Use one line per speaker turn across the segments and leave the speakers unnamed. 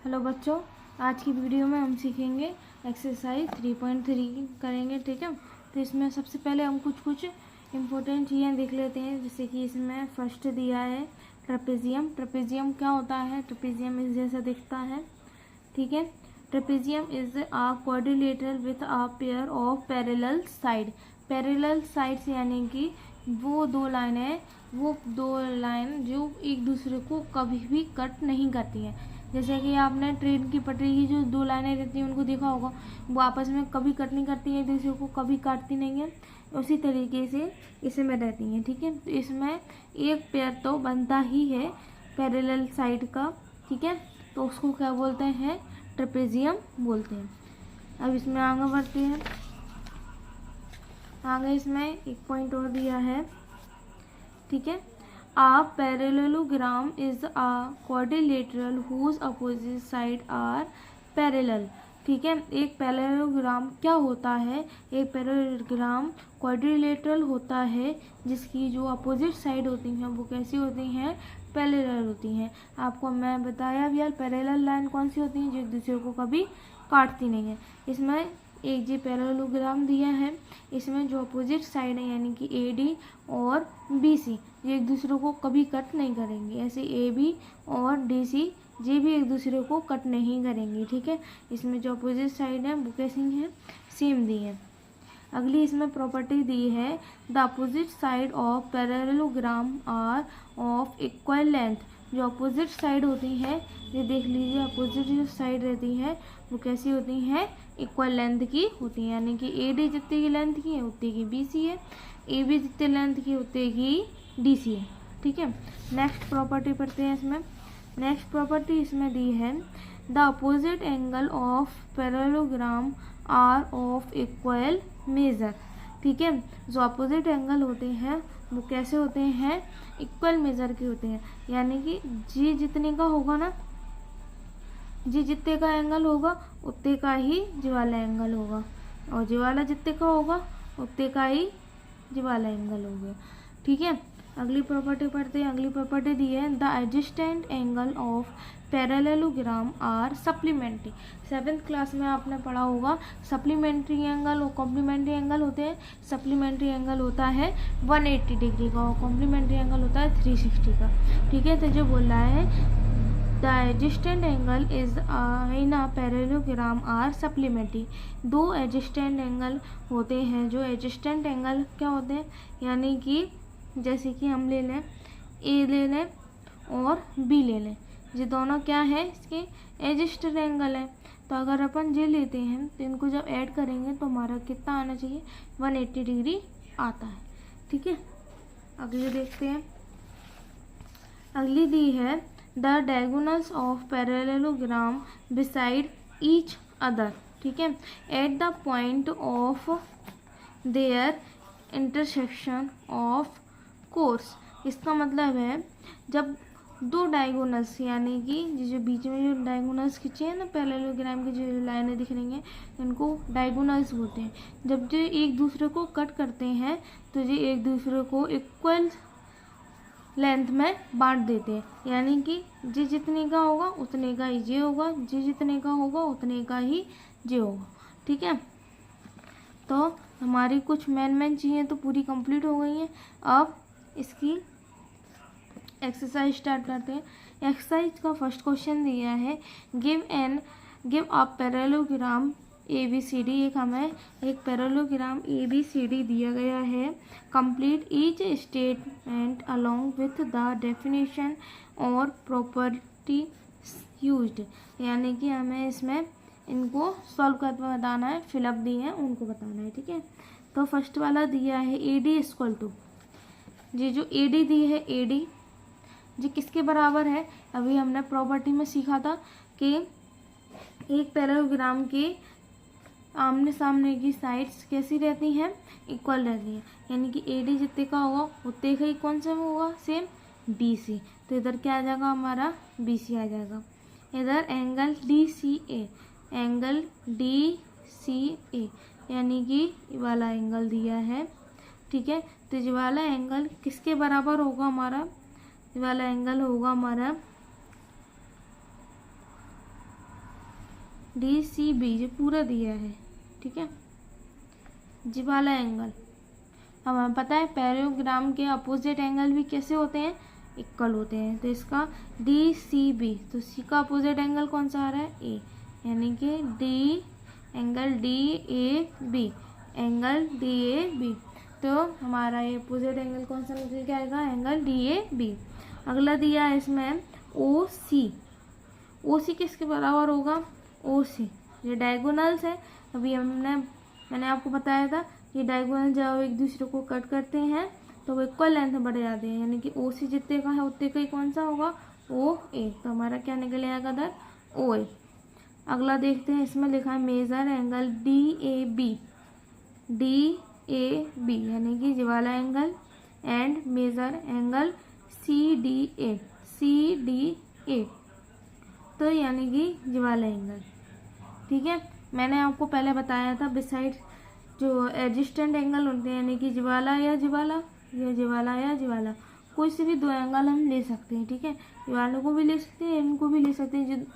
Hello बच्चों, आज की वीडियो में हम सीखेंगे एक्सरसाइज 3.3 करेंगे। ठीक है, तो इसमें सबसे पहले हम कुछ इम्पोर्टेंट चीज़ें देख लेते हैं। जैसे कि इसमें फर्स्ट दिया है ट्रेपेजियम। ट्रेपेजियम क्या होता है? ट्रेपेजियम इस जैसा दिखता है। ठीक है, trapezium is a quadrilateral with a pair of parallel side. Parallel sides यानी कि वो दो लाइन जो एक दूसरे को कभी भी कट नहीं करती हैं। जैसे कि आपने ट्रेन की पटरी की जो दो लाइनें रहती हैं उनको देखा होगा, वो आपस में कभी कट नहीं करती हैं, एक दूसरे को कभी काटती नहीं है। उसी तरीके से इसमें रहती हैं। ठीक है, तो इसमें एक पेयर तो बनता ही है पैरेलल साइड का। ठीक है, तो उसको क्या बोलते हैं? ट्रेपेजियम बोलते हैं। अब इसमें आगे बढ़ते हैं। आगे इसमें एक पॉइंट और दिया है। ठीक है, A parallelogram is a quadrilateral whose opposite side are parallel। ठीक है, एक पैरेललोग्राम क्या होता है? एक पैरेललोग्राम क्वाड्रिलेटरल होता है जिसकी जो अपोजिट साइड होती हैं वो कैसी होती हैं? पैरेलल होती हैं। आपको मैं बताया भी यार, पैरेलल लाइन कौन सी होती हैं? जो एक दूसरे को कभी काटती नहीं है। इसमें एक जी पैरेललोग्राम दिया है, इसमें जो अपोजिट साइड है यानी कि AD और BC ये एक दूसरे को कभी कट नहीं करेंगे। ऐसे AB और DC ये भी एक दूसरे को कट नहीं करेंगे। ठीक है, इसमें जो अपोजिट साइड है वो कैसी है? सेम दी है। अगली इसमें प्रॉपर्टी दी है, the opposite side of parallelogram are of equal length. जो अपोजिट साइड होती है, ये देख लीजिए, अपोजिट जो साइड रहती है वो कैसी होती हैं? इक्वल लेंथ की होती है। यानी कि AD जितने की लेंथ की है उतने की BC है, AB जितने लेंथ की उतने की DC है। ठीक है, नेक्स्ट प्रॉपर्टी पढ़ते हैं। इसमें नेक्स्ट प्रॉपर्टी इसमें दी है, the opposite angle of parallelogram are of equal measure. ठीक है, जो अपोजिट एंगल होते हैं वो कैसे होते हैं? इक्वल मेजर के होते हैं। यानी कि जी जितने का होगा ना, जी जितने का एंगल होगा उतने का ही जी वाला एंगल होगा, और जी वाला जितने का होगा उतने का ही जी वाला एंगल हो गया। ठीक है, अगली प्रॉपर्टी पढ़ते हैं। अगली प्रॉपर्टी दी है, the adjacent angle of parallelogram are supplementary. 7th class में आपने पढ़ा होगा सप्लीमेंट्री एंगल और कॉम्प्लीमेंट्री एंगल होते हैं। सप्लीमेंट्री एंगल होता है 180 डिग्री का और कॉम्प्लीमेंट्री एंगल होता है 360 का। ठीक है, तो जो बोल रहा है the adjacent angle is in a parallelogram are supplementary. दो एडजस्टेंट एंगल होते हैं। जो एडजस्टेंट एंगल क्या होते हैं? यानी कि जैसे कि हम ले लें A ले लें और B ले लें, ये दोनों क्या है? इसके एडजस्टेंट एंगल है। तो अगर अपन ये लेते हैं तो इनको जब ऐड करेंगे तो हमारा कितना आना चाहिए? 180 डिग्री आता है। ठीक है, अगली देखते हैं। अगली दी है, the diagonals of parallelogram beside each other. ठीक है, at the point of their intersection of course. इसका मतलब है जब दो डायगोनल्स यानी कि जो बीच में जो डायगोनल्स खींचे हैं ना पैरेललोग्राम की जो लाइनें दिख रही हैं इनको डायगोनल्स बोलते हैं। जब जो एक दूसरे को कट करते हैं तो ये एक दूसरे को इक्वल लेंथ में बांट देते हैं। यानी कि जी जितने का होगा उतने का ही जे होगा, जी जितने का होगा उतने का ही जे होगा। ठीक है, तो हमारी कुछ मेन चीज़ें तो पूरी कंप्लीट हो गई हैं। अब इसकी एक्सरसाइज स्टार्ट करते हैं। एक्सरसाइज का फर्स्ट क्वेश्चन दिया है, गिव अ पैरेललोग्राम ABCD। एक हमें एक पैरेललोग्राम ABCD दिया गया है। Complete each statement along with the definition और प्रॉपर्टी यूज्ड। यानी कि हमें इसमें इनको सॉल्व करके बताना है, फिलअप दी है उनको बताना है। ठीक है, तो फर्स्ट वाला दिया है AD इक्वल टू, ये जो AD दी है AD जी किसके बराबर है? अभी हमने प्रॉपर्टी में सीखा था कि एक पैरेललोग्राम के आमने सामने की साइड्स कैसी रहती हैं? इक्वल रहती हैं। यानी कि AD जितने का होगा उतने का ही कौन सा होगा? Same BC। तो इधर क्या आ जाएगा? हमारा BC आ जाएगा। इधर एंगल DCA, एंगल DCA यानी कि ये वाला एंगल दिया है। ठीक है, तो ये वाला एंगल किसके बराबर होगा? हमारा ये वाला एंगल होगा हमारा DCB ये पूरा दिया है, ठीक है। जी वाला एंगल, हमें पता है पैरेललोग्राम के अपोजिट एंगल भी कैसे होते हैं, इक्वल होते हैं। तो इसका DCB, तो सी का अपोजिट एंगल कौन सा आ रहा है, ए, यानी कि एंगल DAB, एंगल DAB। तो हमारा ये अपोजिट एंगल कौन सा निकल के आएगा, एंगल DAB। अगला दिया है इसमें OC किसके बराबर होगा, OC, ये डायगोनल्स है। अभी मैंने आपको बताया था कि डायगोनल जब एक दूसरे को कट करते हैं तो वो इक्वल लेंथ में बढ़ जाते हैं, यानी कि OC जितने का है उतने का ही कौन सा होगा, OA। तो हमारा क्या निकल आएगा इधर, OA। अगला देखते हैं, इसमें लिखा है मेजर एंगल DAB, यानी कि ये वाला angle, and measure angle CDA, तो यानी कि ये वाला एंगल, ठीक है। मैंने आपको पहले बताया था बिसाइड जो एडजस्टेंट एंगल होते हैं, यानी कि जिवाला या जिवाला, या जिवाला या जिवाला, कोई से भी दो एंगल हम ले सकते हैं, ठीक है। जिवालों को भी ले सकते हैं, इनको भी ले सकते हैं,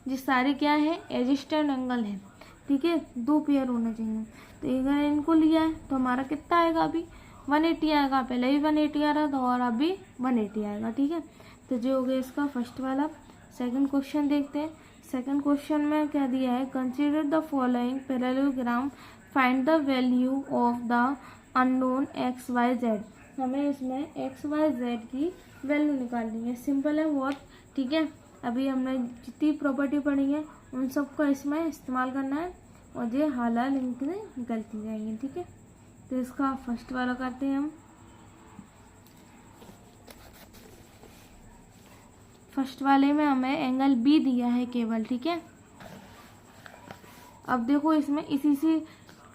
जो सारे क्या है, एडजस्टेंट एंगल है, ठीक है। दो पेयर होना चाहिए। तो अगर इनको लिया है तो हमारा कितना आएगा, अभी 180 आएगा, पहले भी 180 आ रहा था और अभी 180 आएगा, ठीक है। तो जो हो गया इसका फर्स्ट वाला। सेकंड क्वेश्चन देखते हैं। सेकंड क्वेश्चन में क्या दिया है, consider the following parallelogram, find the value of the unknown XYZ। हमें इसमें XYZ की वैल्यू निकालनी है, सिंपल है बहुत, ठीक है। अभी हमने जितनी प्रॉपर्टी पढ़ी है उन सबको इसमें इस्तेमाल करना है और ये हाला लिंक में निकलती जाएंगी, ठीक है। तो इसका फर्स्ट वाला करते हैं हम। फर्स्ट वाले में हमें एंगल B दिया है केवल, ठीक है। अब देखो इसमें इसी से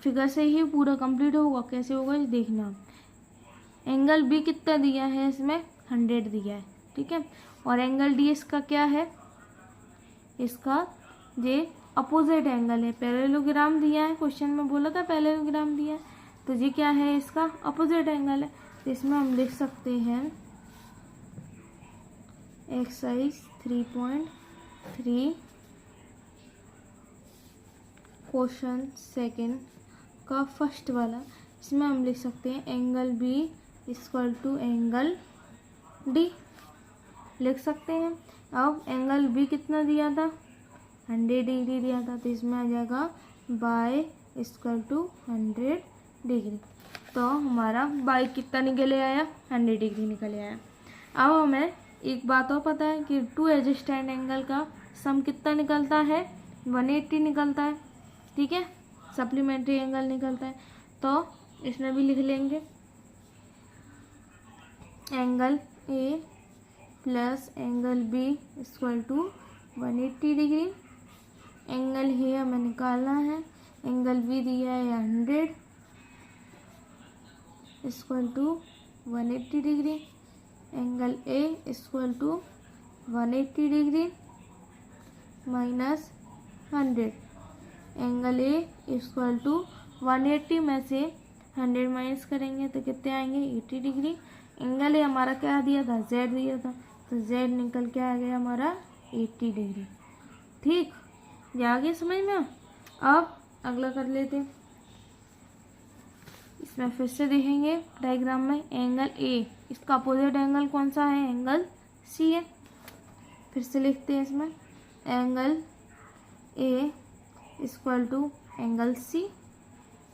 फिगर से ही पूरा कंप्लीट होगा, कैसे होगा ये देखना। एंगल B कितना दिया है, इसमें 100 दिया है, ठीक है। और एंगल D इसका क्या है, इसका ये अपोजिट एंगल है। पैरेललोग्राम दिया है, क्वेश्चन में बोला था पैरेललोग्राम दिया है, तो ये क्या है, इसका अपोजिट एंगल है। तो इसमें हम लिख सकते हैं एक्सरसाइज 3.3 क्वेश्चन सेकंड का फर्स्ट वाला। इसमें हम लिख सकते हैं angle B equal to angle D, लिख सकते हैं। अब एंगल B कितना दिया था, 100 डिग्री दिया था, तो इसमें आ जाएगा बाय इक्वल टू 100 डिग्री। तो हमारा बाय कितना निकले आया, 100 डिग्री निकले आया। अब हमें एक बात और पता है कि टू एडजस्टेंट एंगल का सम कितना निकलता है, 180 निकलता है, ठीक है। सप्लीमेंट्री एंगल निकलता है, तो इसमें भी लिख लेंगे angle A plus angle B equal to 180 degree. Angle A हमें निकालना है, एंगल B दिया है 100 equal to 180 degree. Angle A equal to 180 degree minus 100। Angle A equal to 180 में से 100 माइनस करेंगे तो कितने आएंगे, 80 डिग्री। एंगल A हमारा क्या दिया था, Z दिया था, तो Z निकल के आ गया हमारा 80 डिग्री, ठीक। ये आ गया समझ में। अब अगला कर लेते हैं। इसमें फिर से देखेंगे डायग्राम में एंगल A, इसका अपोजिट एंगल कौन सा है, एंगल C है। फिर से लिखते हैं इसमें angle A equal to angle C,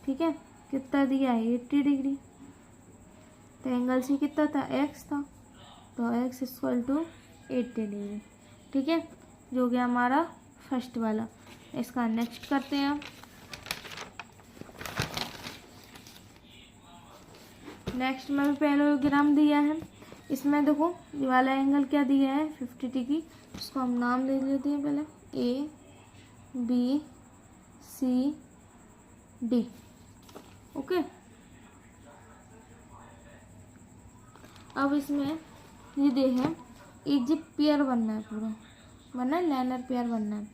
ठीक है। कितना दिया है, 80 डिग्री। तो एंगल C कितना था, X था, तो X इक्वल टू 80 डिग्री, ठीक है। जो गया हमारा फर्स्ट वाला। इसका नेक्स्ट करते हैं। नेक्स्ट में भी पैरेललोग्राम दिया है। इसमें देखो ये वाला एंगल क्या दिया है, 50 डिग्री। इसको हम नाम दे लेते हैं पहले A B C D, okay. अब इसमें ये देखें, ये पेयर बनना है, पूरा बनना है, लाइनर पेयर बनना है।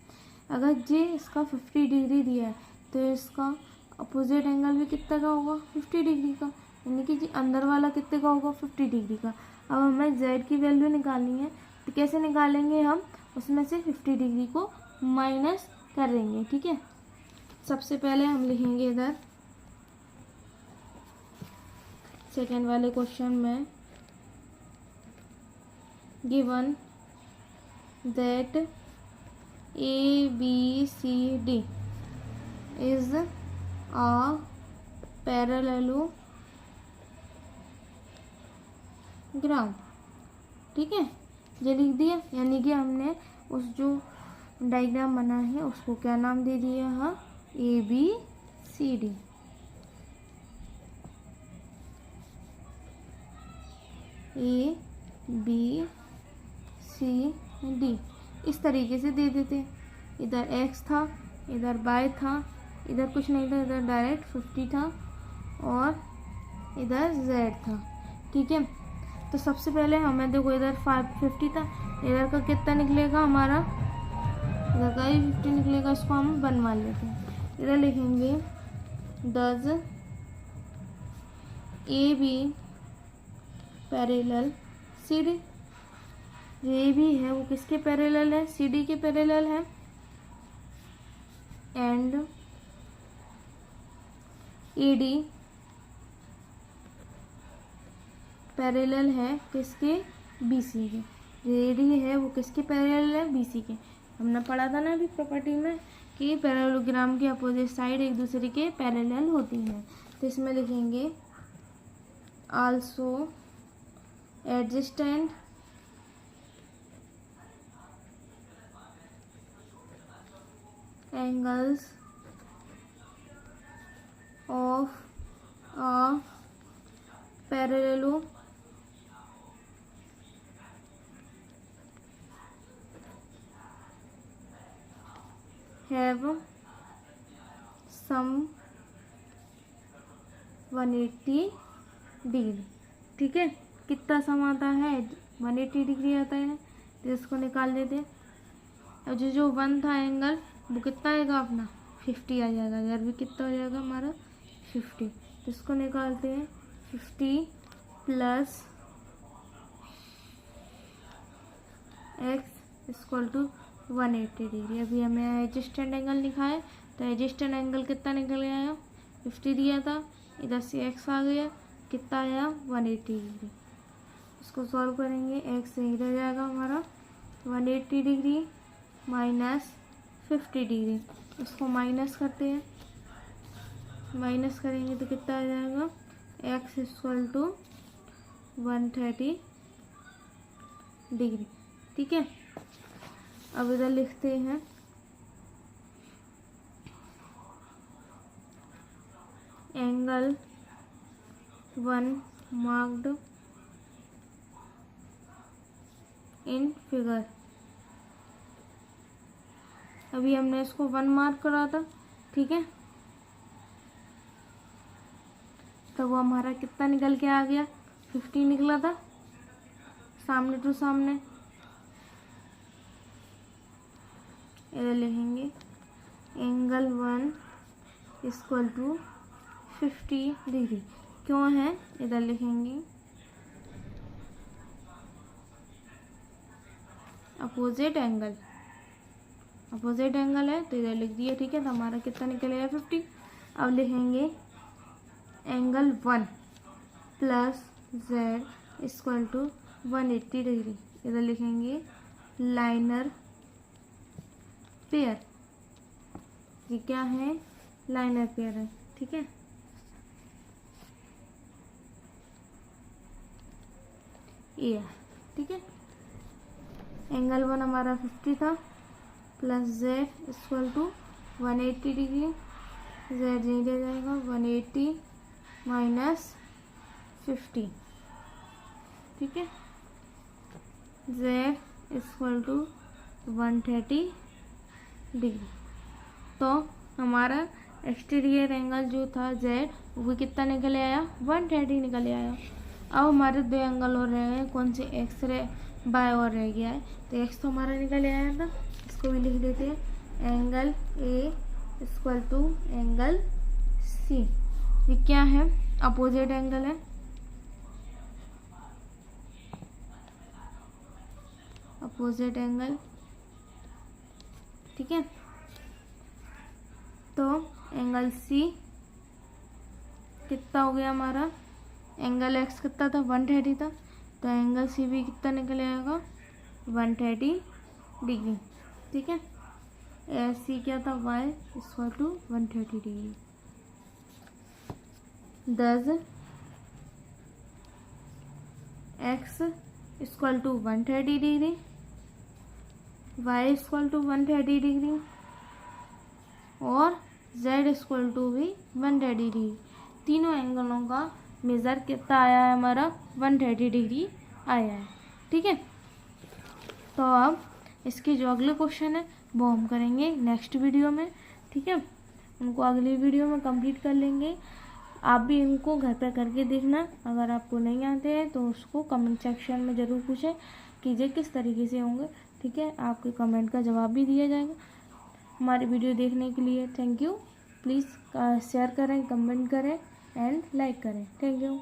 अगर ये इसका 50 डिग्री दिया है तो इसका अपोजिट एंगल भी कितना का होगा, 50 डिग्री का, यानी कि जी अंदर वाला कितने का होगा, 50 डिग्री का। अब हमें Z की वैल्यू निकालनी है, तो कैसे निकालेंगे हम, उसमें से 50 डिग्री को माइनस करेंगे। ठीक है, सबसे पहले हम लिखेंगे इधर सेकेंड वाले क्वेश्चन में, given that ABCD is a parallelogram. ठीक है, ये लिख दिया, यानी कि हमने उस जो डायग्राम बना है उसको क्या नाम दे दिया है, ABCD। ABCD इस तरीके से दे देते। इधर x था, इधर y था, इधर कुछ नहीं था, इधर डायरेक्ट 50 था और इधर z था। ठीक है, तो सबसे पहले हमें देखो इधर 50 था, इधर का कितना निकलेगा हमारा, इधर का ही 50 निकलेगा, इसको हम बनवा लेते हैं। इधर लिखेंगे डज AB पैरेलल CD। जो ए बी है वो किसके पैरेलल है, CD के पैरेलल है। एंड AD पैरेलल है किसके, BC के। जो AD है वो किसके पैरेलल है, BC के। हमने पढ़ा था ना अभी प्रॉपर्टी में कि पैरेललोग्राम के अपोजिट साइड एक दूसरे के पैरेलल होती हैं। तो इसमें लिखेंगे also adjacent angles of a parallelogram have some 180 degree. ठीक है, कितना सम आता है, 180 डिग्री आता है, तो इसको निकाल लेते हैं। और जो 1 था एंगल वो कितना आएगा अपना 50 आ जाएगा, इधर भी कितना हो जाएगा हमारा 50। तो इसको निकालते हैं, 50 plus x equal to 180 degree. अभी हमें एडजेसेंट एंगल लिखा है, तो एडजेसेंट एंगल कितना निकल आया, 50 दिया था, इधर से x आ गया, कितना आया 180 डिग्री। इसको सॉल्व करेंगे, x इधर जाएगा हमारा 180 डिग्री माइनस 50 डिग्री। इसको माइनस करते हैं, माइनस करेंगे तो कितना आ जाएगा, x इक्वल टू 130 डिग्री। ठीक है, अब इधर लिखते हैं एंगल 1 मार्क्ड इन फिगर। अभी हमने इसको 1 मार्क करा था। ठीक है, तो वो हमारा कितना निकल के आ गया, 50 निकला था सामने टू सामने। इधर लिखेंगे एंगल 1 इक्वल टू 50 डिग्री। क्यों है, इधर लिखेंगे अपोजिट एंगल, अपोजिट एंगल है तो इधर लिख दिया। ठीक है, तो हमारा कितना निकलेगा 50। अब लिखेंगे angle 1 plus z equal to 180 degree. इधर लिखेंगे लाइनर पेयर। ये क्या है, लाइनर पेयर है। ठीक है, ये ठीक है, एंगल 1 हमारा 50 था plus z equal to 180 degree. z नहीं दे जाएगा, 180 माइनस 50। ठीक है, z इक्वल टू 130 डिग्री। तो हमारा एक्सटीरियर एंगल जो था z वो कितना निकल आया, 130 निकल आया। अब हमारे 2 एंगल और रहे हैं, कौन से, एक्स रे बाय और रह गया है, तो x तो हमारा निकल आया था, इसको भी लिख देते हैं angle a equal to angle c। ये क्या है, अपोजिट एंगल है, अपोजिट एंगल। ठीक है, एंगल सी कितना हो गया हमारा, एंगल एक्स कितना था 130 था, तो एंगल सी भी कितना निकल आएगा 130 डिग्री। ठीक है, एस सी क्या था वाई इक्वल टू 130 डिग्री। दस x equal to 130 degree, y equal to 130 degree और जेड इक्वल टू भी 130 डिग्री। तीनों एंगलों का मेज़र कितना आया है हमारा 130 डिग्री आया है। ठीक है, तो अब इसके जो अगले क्वेश्चन है वो हम करेंगे नेक्स्ट वीडियो में। ठीक है, उनको अगली वीडियो में कंप्लीट कर लेंगे। आप भी इनको घर पर करके देखना, अगर आपको नहीं आते हैं तो उसको कमेंट सेक्शन में ज़रूर पूछें कीजिए किस तरीके से होंगे। ठीक है, आपके कमेंट का जवाब भी दिया जाएगा। हमारी वीडियो देखने के लिए थैंक यू। प्लीज़ शेयर करें, कमेंट करें एंड लाइक करें। Thank you.